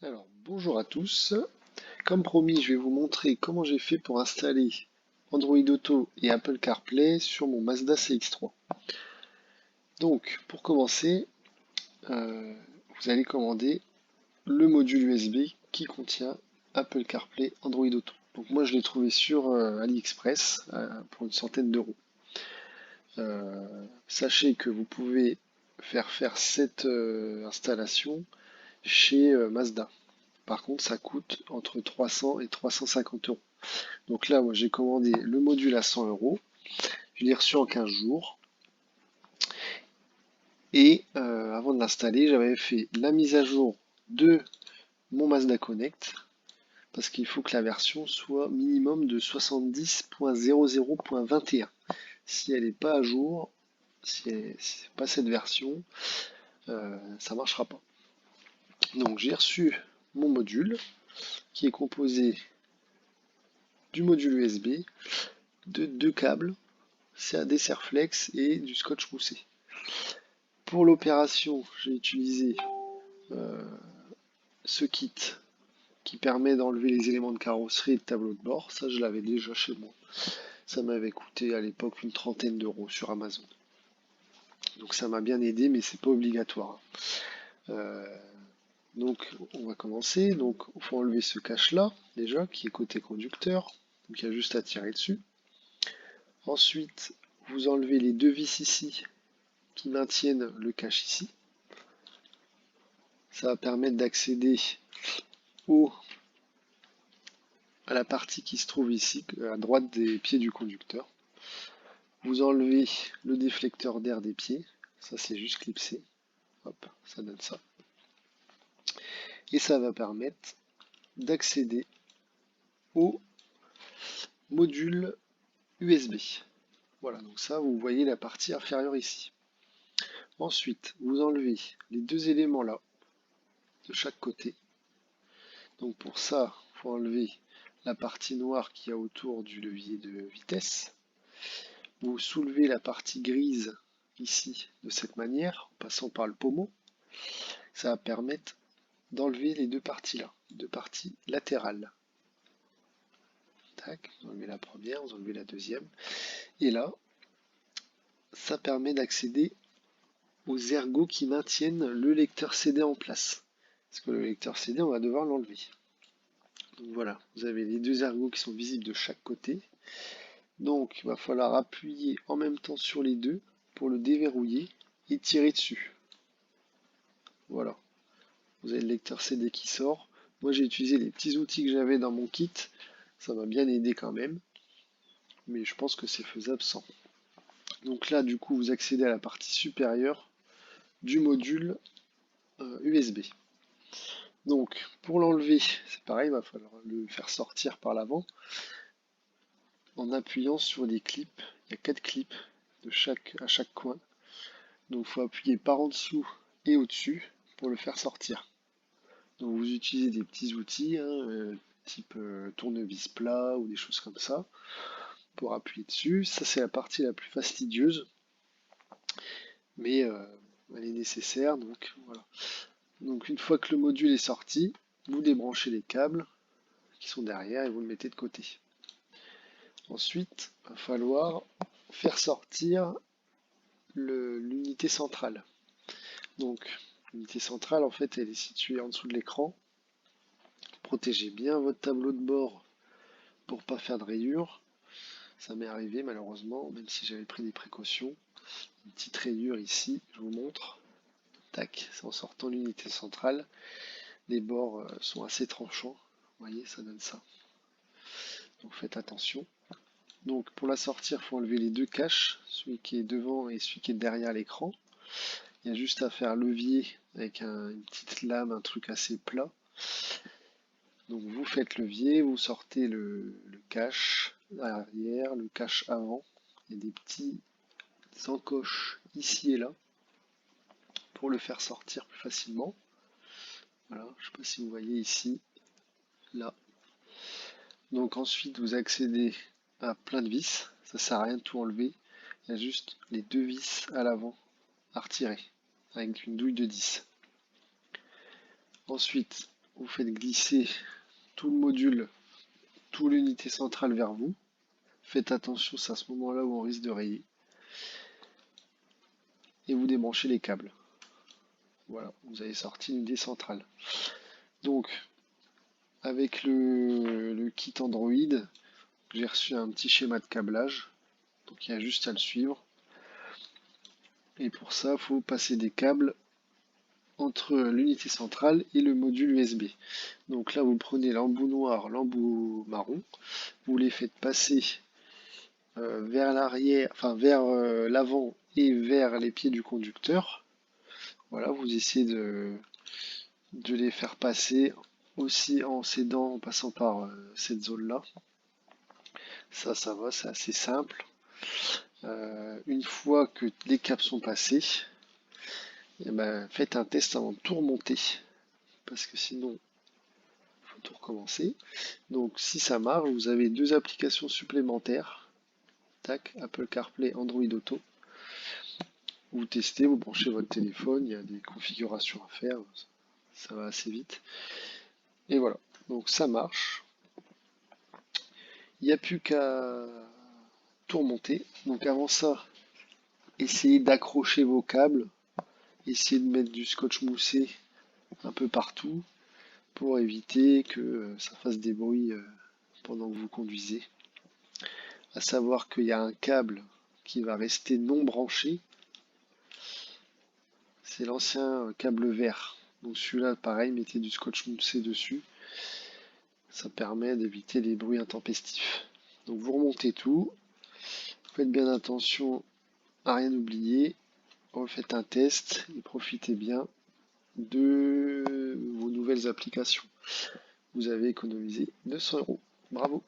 Alors, bonjour à tous. Comme promis, je vais vous montrer comment j'ai fait pour installer Android Auto et Apple CarPlay sur mon Mazda CX-3. Donc, pour commencer, euh, vous allez commander le module USB qui contient Apple CarPlay Android Auto. Donc moi, je l'ai trouvé sur AliExpress pour une centaine d'euros. Sachez que vous pouvez faire cette installation chez Mazda. Par contre, ça coûte entre 300 et 350 euros. Donc là, moi, j'ai commandé le module à 100 euros. Je l'ai reçu en 15 jours. Et avant de l'installer, j'avais fait la mise à jour de mon Mazda Connect. Parce qu'il faut que la version soit minimum de 70.00.21. Si elle n'est pas à jour, si c'est pas cette version, ça ne marchera pas. Donc j'ai reçu mon module qui est composé du module USB, de deux câbles, des Serflex et du scotch moussé. Pour l'opération, j'ai utilisé ce kit qui permet d'enlever les éléments de carrosserie et de tableau de bord. Ça, je l'avais déjà chez moi. Ça m'avait coûté à l'époque une trentaine d'euros sur Amazon. Donc ça m'a bien aidé, mais c'est pas obligatoire. Euh, donc on va commencer. Donc il faut enlever ce cache-là, déjà, qui est côté conducteur. Donc il y a juste à tirer dessus. Ensuite, vous enlevez les deux vis ici qui maintiennent le cache ici. Ça va permettre d'accéder à la partie qui se trouve ici, à droite des pieds du conducteur. Vous enlevez le déflecteur d'air des pieds. Ça, c'est juste clipsé. Hop, ça donne ça. Et ça va permettre d'accéder au module USB. Voilà, donc ça, vous voyez la partie inférieure ici. Ensuite, vous enlevez les deux éléments là, de chaque côté. Donc pour ça, il faut enlever la partie noire qu'il y a autour du levier de vitesse. Vous soulevez la partie grise ici de cette manière, en passant par le pommeau. Ça va permettre d'enlever les deux parties là, deux parties latérales. Tac, vous enlevez la première, vous enlevez la deuxième. Et là, ça permet d'accéder aux ergots qui maintiennent le lecteur CD en place. Parce que le lecteur CD, on va devoir l'enlever. Donc voilà, vous avez les deux ergots qui sont visibles de chaque côté. Donc il va falloir appuyer en même temps sur les deux pour le déverrouiller et tirer dessus. Voilà, vous avez le lecteur CD qui sort. Moi j'ai utilisé les petits outils que j'avais dans mon kit. Ça m'a bien aidé quand même. Mais je pense que c'est faisable sans. Donc là du coup vous accédez à la partie supérieure du module USB. Donc pour l'enlever, c'est pareil, il va falloir le faire sortir par l'avant en appuyant sur des clips. Il y a 4 clips à chaque coin. Donc il faut appuyer par en dessous et au-dessus pour le faire sortir. Donc vous utilisez des petits outils, type tournevis plat ou des choses comme ça, pour appuyer dessus. Ça c'est la partie la plus fastidieuse, mais elle est nécessaire. Donc voilà. Donc une fois que le module est sorti, vous débranchez les câbles qui sont derrière et vous le mettez de côté. Ensuite, il va falloir faire sortir l'unité centrale. Donc l'unité centrale, en fait, elle est située en dessous de l'écran. Protégez bien votre tableau de bord pour pas faire de rayures. Ça m'est arrivé malheureusement, même si j'avais pris des précautions. Une petite rayure ici, je vous montre. Tac, c'est en sortant l'unité centrale. Les bords sont assez tranchants. Vous voyez, ça donne ça. Donc faites attention. Donc pour la sortir, il faut enlever les deux caches, celui qui est devant et celui qui est derrière l'écran. Il y a juste à faire levier avec une petite lame, un truc assez plat. Donc vous faites levier, vous sortez le cache arrière, le cache avant. Il y a des petits encoches ici et là pour le faire sortir plus facilement. Voilà, je ne sais pas si vous voyez ici, là. Donc ensuite vous accédez à plein de vis, ça sert à rien de tout enlever. Il y a juste les deux vis à l'avant à retirer avec une douille de 10. Ensuite, vous faites glisser tout le module, toute l'unité centrale vers vous. Faites attention, c'est à ce moment-là où on risque de rayer. Et vous débranchez les câbles. Voilà, vous avez sorti l'unité centrale. Donc, avec le kit Android, j'ai reçu un petit schéma de câblage. Donc il y a juste à le suivre. Et pour ça, il faut passer des câbles entre l'unité centrale et le module USB. Donc là, vous prenez l'embout noir, l'embout marron, vous les faites passer vers l'arrière, enfin vers l'avant et vers les pieds du conducteur. Voilà, vous essayez de les faire passer aussi en s'aidant, en passant par cette zone-là. Ça va, c'est assez simple. Une fois que les câbles sont passés, eh ben, faites un test avant de tout remonter. Parce que sinon, il faut tout recommencer. Donc si ça marche, vous avez 2 applications supplémentaires. Tac, Apple CarPlay, Android Auto. Vous testez, vous branchez votre téléphone, il y a des configurations à faire, ça va assez vite. Et voilà, donc ça marche. Il n'y a plus qu'à tout remonter. Donc avant ça, essayez d'accrocher vos câbles, essayez de mettre du scotch moussé un peu partout pour éviter que ça fasse des bruits pendant que vous conduisez. À savoir qu'il y a un câble qui va rester non branché, c'est l'ancien câble vert. Donc celui-là, pareil, mettez du scotch moussé dessus. Ça permet d'éviter les bruits intempestifs. Donc vous remontez tout, faites bien attention à rien oublier, refaites un test et profitez bien de vos nouvelles applications. Vous avez économisé 200 €. Bravo!